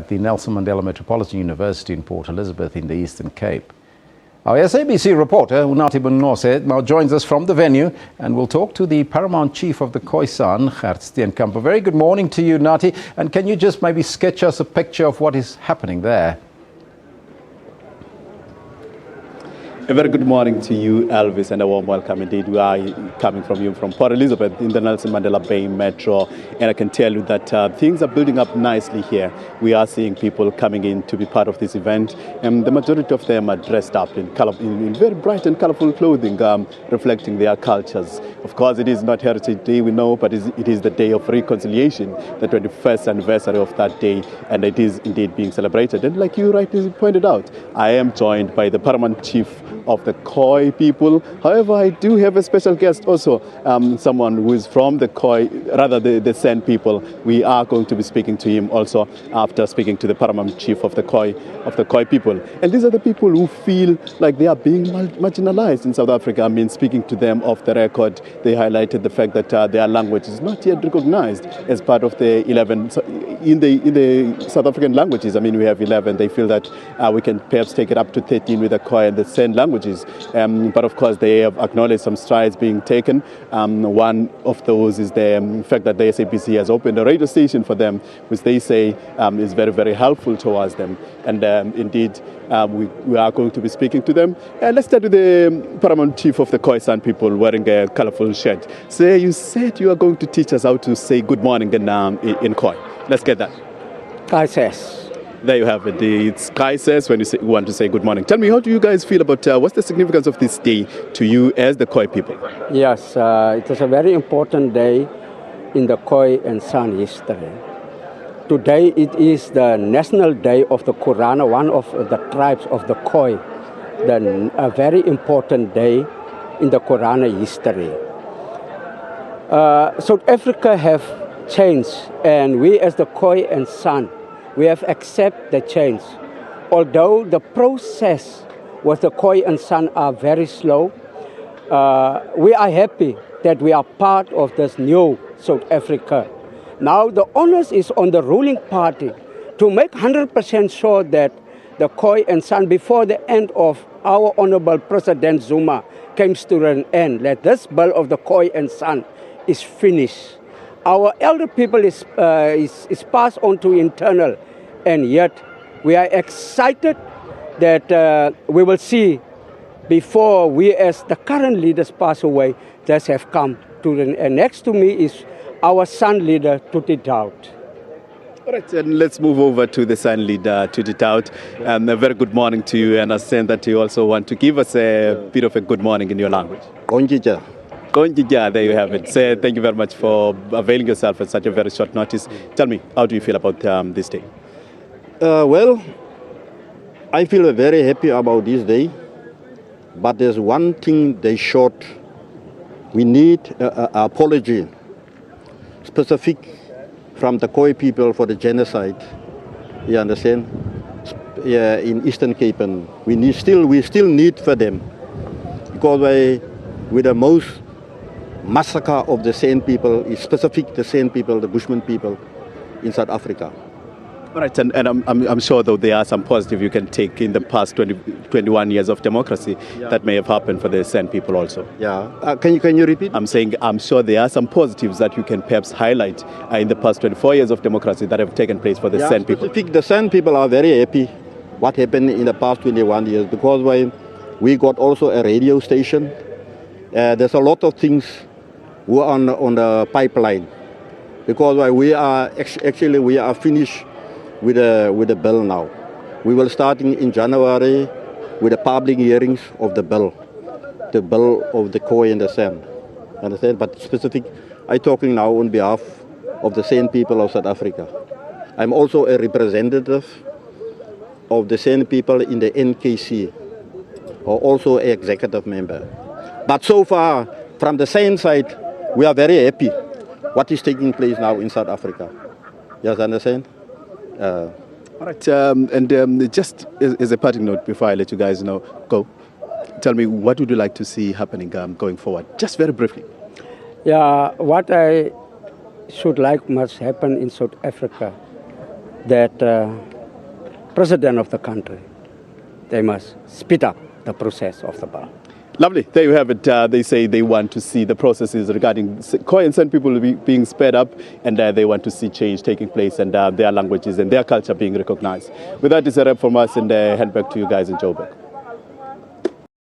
at the Nelson Mandela Metropolitan University in Port Elizabeth in the Eastern Cape. Our SABC reporter, UNathi Binqose, now joins us from the venue and will talk to the Paramount Chief of the Khoisan, Gert Steenkamp. A very good morning to you, Nathi. And can you just maybe sketch us a picture of what is happening there? A very good morning to you, Elvis, and a warm welcome indeed. We are coming from you from Port Elizabeth in the Nelson Mandela Bay Metro, and I can tell you that things are building up nicely here. We are seeing people coming in to be part of this event, and the majority of them are dressed up in very bright and colorful clothing, reflecting their cultures. Of course, it is not Heritage Day, we know, but it is the day of reconciliation, the 21st anniversary of that day, and it is indeed being celebrated. And like you rightly pointed out, I am joined by the Paramount Chief of the Khoi people. However, I do have a special guest also, someone who is from the Khoi, rather the San people. We are going to be speaking to him also after speaking to the Paramount Chief of the Khoi people. And these are the people who feel like they are being marginalized in South Africa. I mean, speaking to them off the record, they highlighted the fact that their language is not yet recognized as part of the 11 in the South African languages. I mean, we have 11. They feel that we can perhaps take it up to 13 with the Khoi and the San languages. But of course, they have acknowledged some strides being taken. One of those is the fact that the SABC has opened a radio station for them, which they say is very, very helpful towards them. And indeed, we are going to be speaking to them. Let's start with the Paramount Chief of the Khoisan people wearing a colorful shirt. So you said you are going to teach us how to say good morning in Khoi. Let's get that. Kaises. There you have it. It's Kaises when you want to say good morning. Tell me, how do you guys feel about what's the significance of this day to you as the Khoi people? Yes, it is a very important day in the Khoi and San history. Today it is the National Day of the Korana, one of the tribes of the Khoi. A very important day in the Korana history. South Africa have changed, and we as the Khoi and San, we have accepted the change. Although the process with the Khoi and San are very slow, we are happy that we are part of this new South Africa. Now the onus is on the ruling party to make 100% sure that the Khoi and San, before the end of our Honorable President Zuma comes to an end, that this bill of the Khoi and San is finished. Our elder people is passed on to internal, and yet we are excited that we will see before we as the current leaders pass away, just have come to the, and next to me is our San leader, Tuti Taut. All right, and let's move over to the San leader, Tuti Taut. A very good morning to you, and I understand that you also want to give us a bit of a good morning in your language. Konjija. Konjija, there you have it. So, thank you very much for availing yourself at such a very short notice. Tell me, how do you feel about this day? Well, I feel very happy about this day, but there's one thing they short. We need an apology, specific from the Khoi people for the genocide. You understand? Yeah, in Eastern Cape, and we still need for them, because with the most massacre of the San people, is specific the San people, the Bushman people in South Africa. All right, and I'm sure though there are some positive you can take in the past 21 years of democracy that may have happened for the San people also. Yeah, can you repeat? I'm saying I'm sure there are some positives that you can perhaps highlight in the past 24 years of democracy that have taken place for the San people. The San people are very happy what happened in the past 21 years, because we got also a radio station. There's a lot of things who are on the pipeline, because we are finished with the bill now. We will start in January with the public hearings of the bill of the Khoi and the San. Understand? But specific, I'm talking now on behalf of the San people of South Africa. I'm also a representative of the San people in the NKC, or also an executive member. But so far, from the San side, we are very happy what is taking place now in South Africa. Yes, understand? All right, and just as a parting note before I let you guys go, tell me, what would you like to see happening going forward? Just very briefly. Yeah, what I should like must happen in South Africa, that president of the country. They must speed up the process of the bar. Lovely. There you have it. They say they want to see the processes regarding Khoi and San people being sped up, and they want to see change taking place and their languages and their culture being recognized. With that, it's a wrap from us, and hand back to you guys in Joburg.